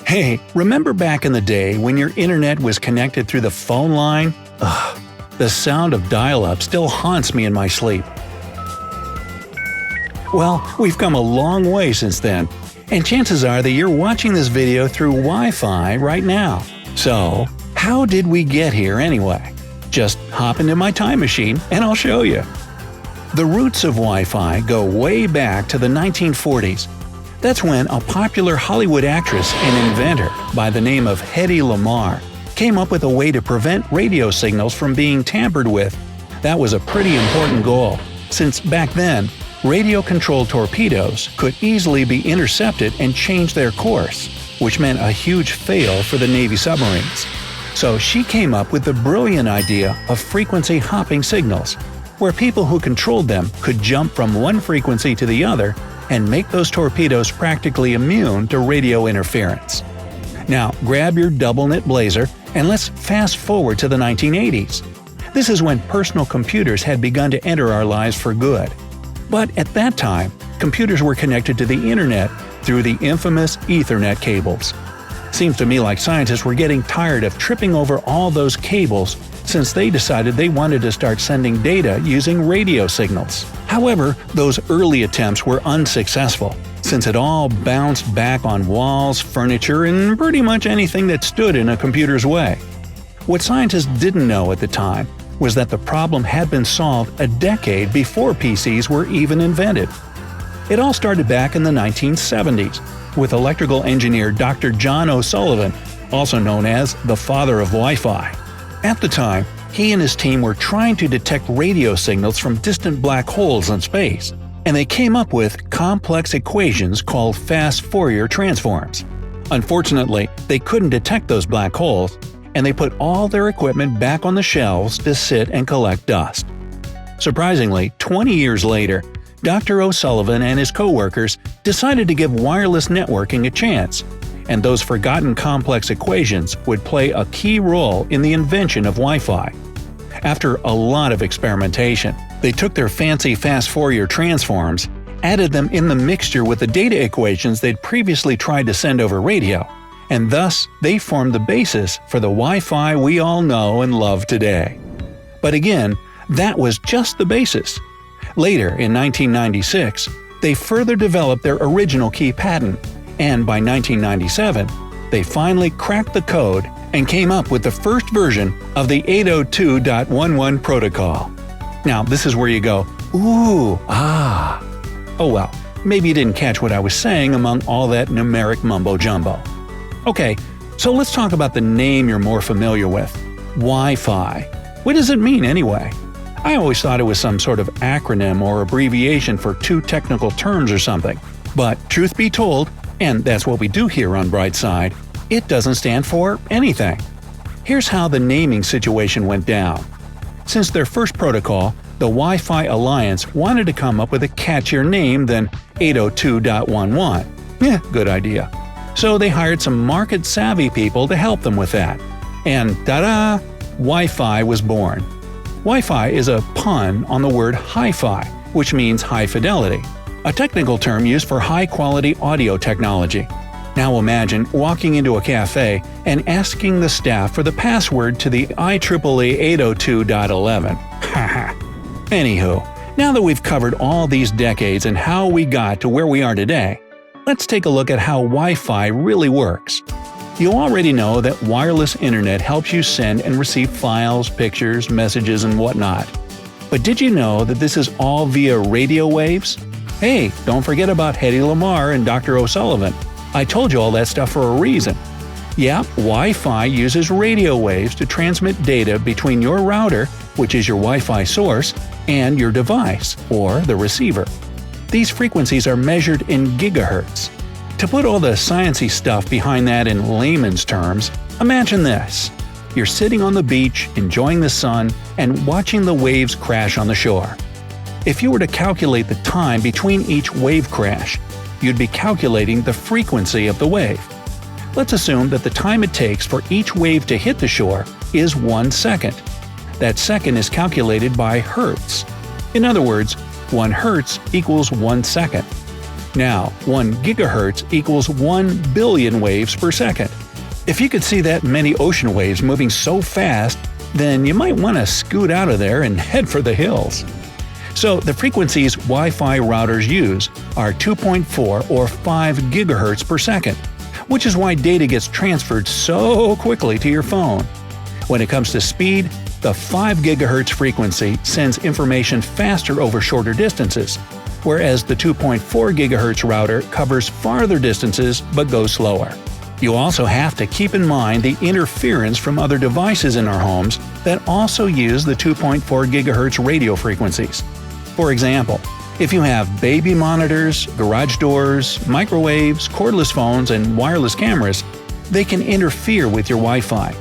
Hey, remember back in the day when your internet was connected through the phone line? Ugh, the sound of dial-up still haunts me in my sleep. Well, we've come a long way since then, and chances are that you're watching this video through Wi-Fi right now. So, how did we get here anyway? Just hop into my time machine and I'll show you. The roots of Wi-Fi go way back to the 1940s. That's when a popular Hollywood actress and inventor by the name of Hedy Lamarr came up with a way to prevent radio signals from being tampered with. That was a pretty important goal, since back then, radio-controlled torpedoes could easily be intercepted and change their course, which meant a huge fail for the Navy submarines. So she came up with the brilliant idea of frequency-hopping signals, where people who controlled them could jump from one frequency to the other and make those torpedoes practically immune to radio interference. Now, grab your double-knit blazer and let's fast forward to the 1980s. This is when personal computers had begun to enter our lives for good. But at that time, computers were connected to the internet through the infamous Ethernet cables. Seems to me like scientists were getting tired of tripping over all those cables since they decided they wanted to start sending data using radio signals. However, those early attempts were unsuccessful, since it all bounced back on walls, furniture, and pretty much anything that stood in a computer's way. What scientists didn't know at the time was that the problem had been solved a decade before PCs were even invented. It all started back in the 1970s, with electrical engineer Dr. John O'Sullivan, also known as the father of Wi-Fi. At the time, he and his team were trying to detect radio signals from distant black holes in space, and they came up with complex equations called fast Fourier transforms. Unfortunately, they couldn't detect those black holes, and they put all their equipment back on the shelves to sit and collect dust. Surprisingly, 20 years later, Dr. O'Sullivan and his co-workers decided to give wireless networking a chance, and those forgotten complex equations would play a key role in the invention of Wi-Fi. After a lot of experimentation, they took their fancy fast Fourier transforms, added them in the mixture with the data equations they'd previously tried to send over radio, and thus they formed the basis for the Wi-Fi we all know and love today. But again, that was just the basis. Later, in 1996, they further developed their original key patent, and by 1997, they finally cracked the code and came up with the first version of the 802.11 protocol. Now, this is where you go, ooh, ah. Oh well, maybe you didn't catch what I was saying among all that numeric mumbo-jumbo. Okay, so let's talk about the name you're more familiar with, Wi-Fi. What does it mean anyway? I always thought it was some sort of acronym or abbreviation for two technical terms or something. But truth be told, and that's what we do here on Brightside, it doesn't stand for anything. Here's how the naming situation went down. Since their first protocol, the Wi-Fi Alliance wanted to come up with a catchier name than 802.11. Good idea. So they hired some market-savvy people to help them with that. And ta-da! Wi-Fi was born. Wi-Fi is a pun on the word hi-fi, which means high fidelity, a technical term used for high-quality audio technology. Now imagine walking into a cafe and asking the staff for the password to the IEEE 802.11. Haha. Anywho, now that we've covered all these decades and how we got to where we are today, let's take a look at how Wi-Fi really works. You already know that wireless internet helps you send and receive files, pictures, messages, and whatnot. But did you know that this is all via radio waves? Hey, don't forget about Hedy Lamarr and Dr. O'Sullivan. I told you all that stuff for a reason. Yeah, Wi-Fi uses radio waves to transmit data between your router, which is your Wi-Fi source, and your device, or the receiver. These frequencies are measured in gigahertz. To put all the sciencey stuff behind that in layman's terms, imagine this. You're sitting on the beach, enjoying the sun, and watching the waves crash on the shore. If you were to calculate the time between each wave crash, you'd be calculating the frequency of the wave. Let's assume that the time it takes for each wave to hit the shore is 1 second. That second is calculated by hertz. In other words, 1 Hertz equals 1 second. Now, 1 gigahertz equals 1 billion waves per second. If you could see that many ocean waves moving so fast, then you might want to scoot out of there and head for the hills. So the frequencies Wi-Fi routers use are 2.4 or 5 gigahertz per second, which is why data gets transferred so quickly to your phone. When it comes to speed, the 5 GHz frequency sends information faster over shorter distances, whereas the 2.4 GHz router covers farther distances but goes slower. You also have to keep in mind the interference from other devices in our homes that also use the 2.4 GHz radio frequencies. For example, if you have baby monitors, garage doors, microwaves, cordless phones, and wireless cameras, they can interfere with your Wi-Fi.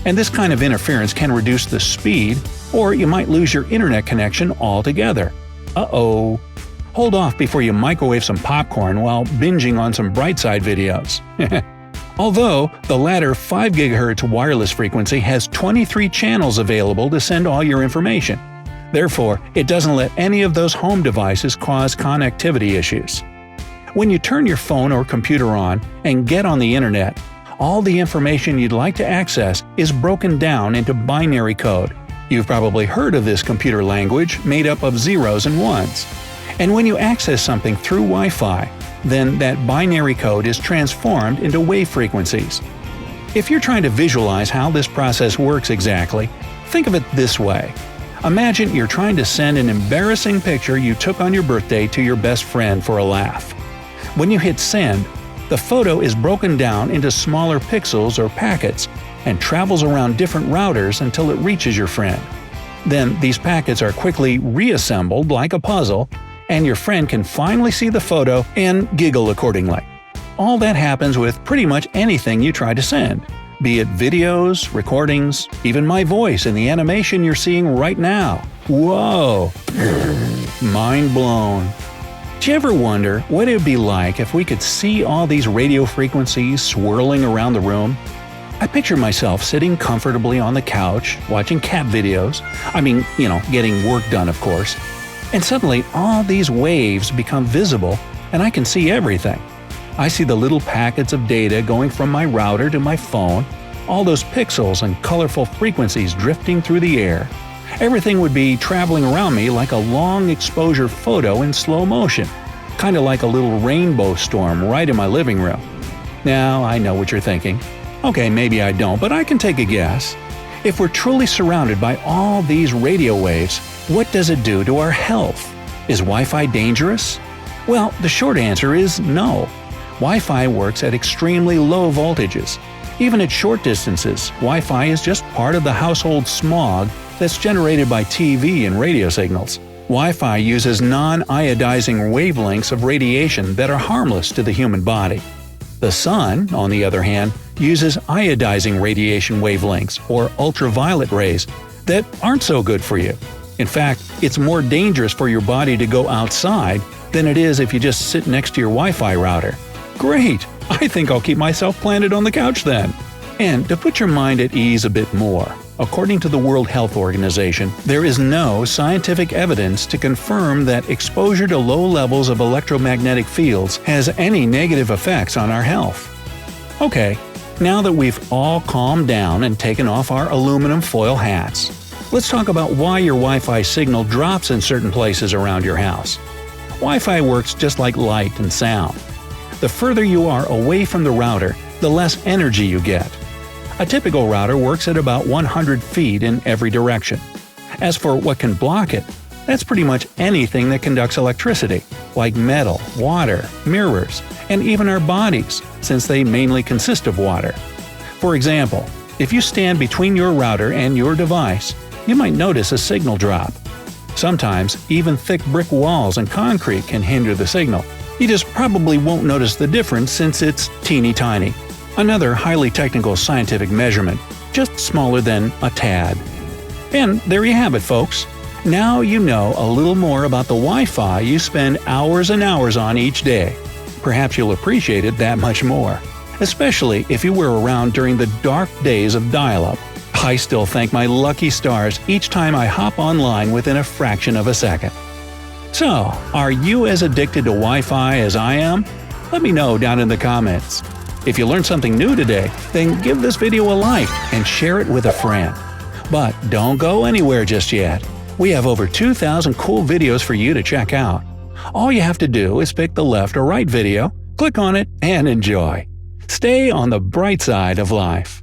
And this kind of interference can reduce the speed, or you might lose your internet connection altogether. Uh-oh. Hold off before you microwave some popcorn while binging on some Brightside videos. Although, the latter 5 GHz wireless frequency has 23 channels available to send all your information. Therefore, it doesn't let any of those home devices cause connectivity issues. When you turn your phone or computer on and get on the internet, all the information you'd like to access is broken down into binary code. You've probably heard of this computer language made up of zeros and ones. And when you access something through Wi-Fi, then that binary code is transformed into wave frequencies. If you're trying to visualize how this process works exactly, think of it this way. Imagine you're trying to send an embarrassing picture you took on your birthday to your best friend for a laugh. When you hit send, the photo is broken down into smaller pixels or packets and travels around different routers until it reaches your friend. Then these packets are quickly reassembled like a puzzle, and your friend can finally see the photo and giggle accordingly. All that happens with pretty much anything you try to send, be it videos, recordings, even my voice in the animation you're seeing right now. Whoa! Mind blown. Do you ever wonder what it would be like if we could see all these radio frequencies swirling around the room? I picture myself sitting comfortably on the couch, watching cat videos, getting work done of course, and suddenly all these waves become visible and I can see everything. I see the little packets of data going from my router to my phone, all those pixels and colorful frequencies drifting through the air. Everything would be traveling around me like a long exposure photo in slow motion, kind of like a little rainbow storm right in my living room. Now, I know what you're thinking. Okay, maybe I don't, but I can take a guess. If we're truly surrounded by all these radio waves, what does it do to our health? Is Wi-Fi dangerous? Well, the short answer is no. Wi-Fi works at extremely low voltages. Even at short distances, Wi-Fi is just part of the household smog that's generated by TV and radio signals. Wi-Fi uses non-iodizing wavelengths of radiation that are harmless to the human body. The sun, on the other hand, uses iodizing radiation wavelengths, or ultraviolet rays, that aren't so good for you. In fact, it's more dangerous for your body to go outside than it is if you just sit next to your Wi-Fi router. Great! I think I'll keep myself planted on the couch then. And to put your mind at ease a bit more, according to the World Health Organization, there is no scientific evidence to confirm that exposure to low levels of electromagnetic fields has any negative effects on our health. Okay, now that we've all calmed down and taken off our aluminum foil hats, let's talk about why your Wi-Fi signal drops in certain places around your house. Wi-Fi works just like light and sound. The further you are away from the router, the less energy you get. A typical router works at about 100 feet in every direction. As for what can block it, that's pretty much anything that conducts electricity, like metal, water, mirrors, and even our bodies, since they mainly consist of water. For example, if you stand between your router and your device, you might notice a signal drop. Sometimes, even thick brick walls and concrete can hinder the signal. You just probably won't notice the difference since it's teeny tiny. Another highly technical scientific measurement, just smaller than a tad. And there you have it, folks. Now you know a little more about the Wi-Fi you spend hours and hours on each day. Perhaps you'll appreciate it that much more, especially if you were around during the dark days of dial-up. I still thank my lucky stars each time I hop online within a fraction of a second. So, are you as addicted to Wi-Fi as I am? Let me know down in the comments. If you learned something new today, then give this video a like and share it with a friend. But don't go anywhere just yet. We have over 2,000 cool videos for you to check out. All you have to do is pick the left or right video, click on it, and enjoy. Stay on the bright side of life.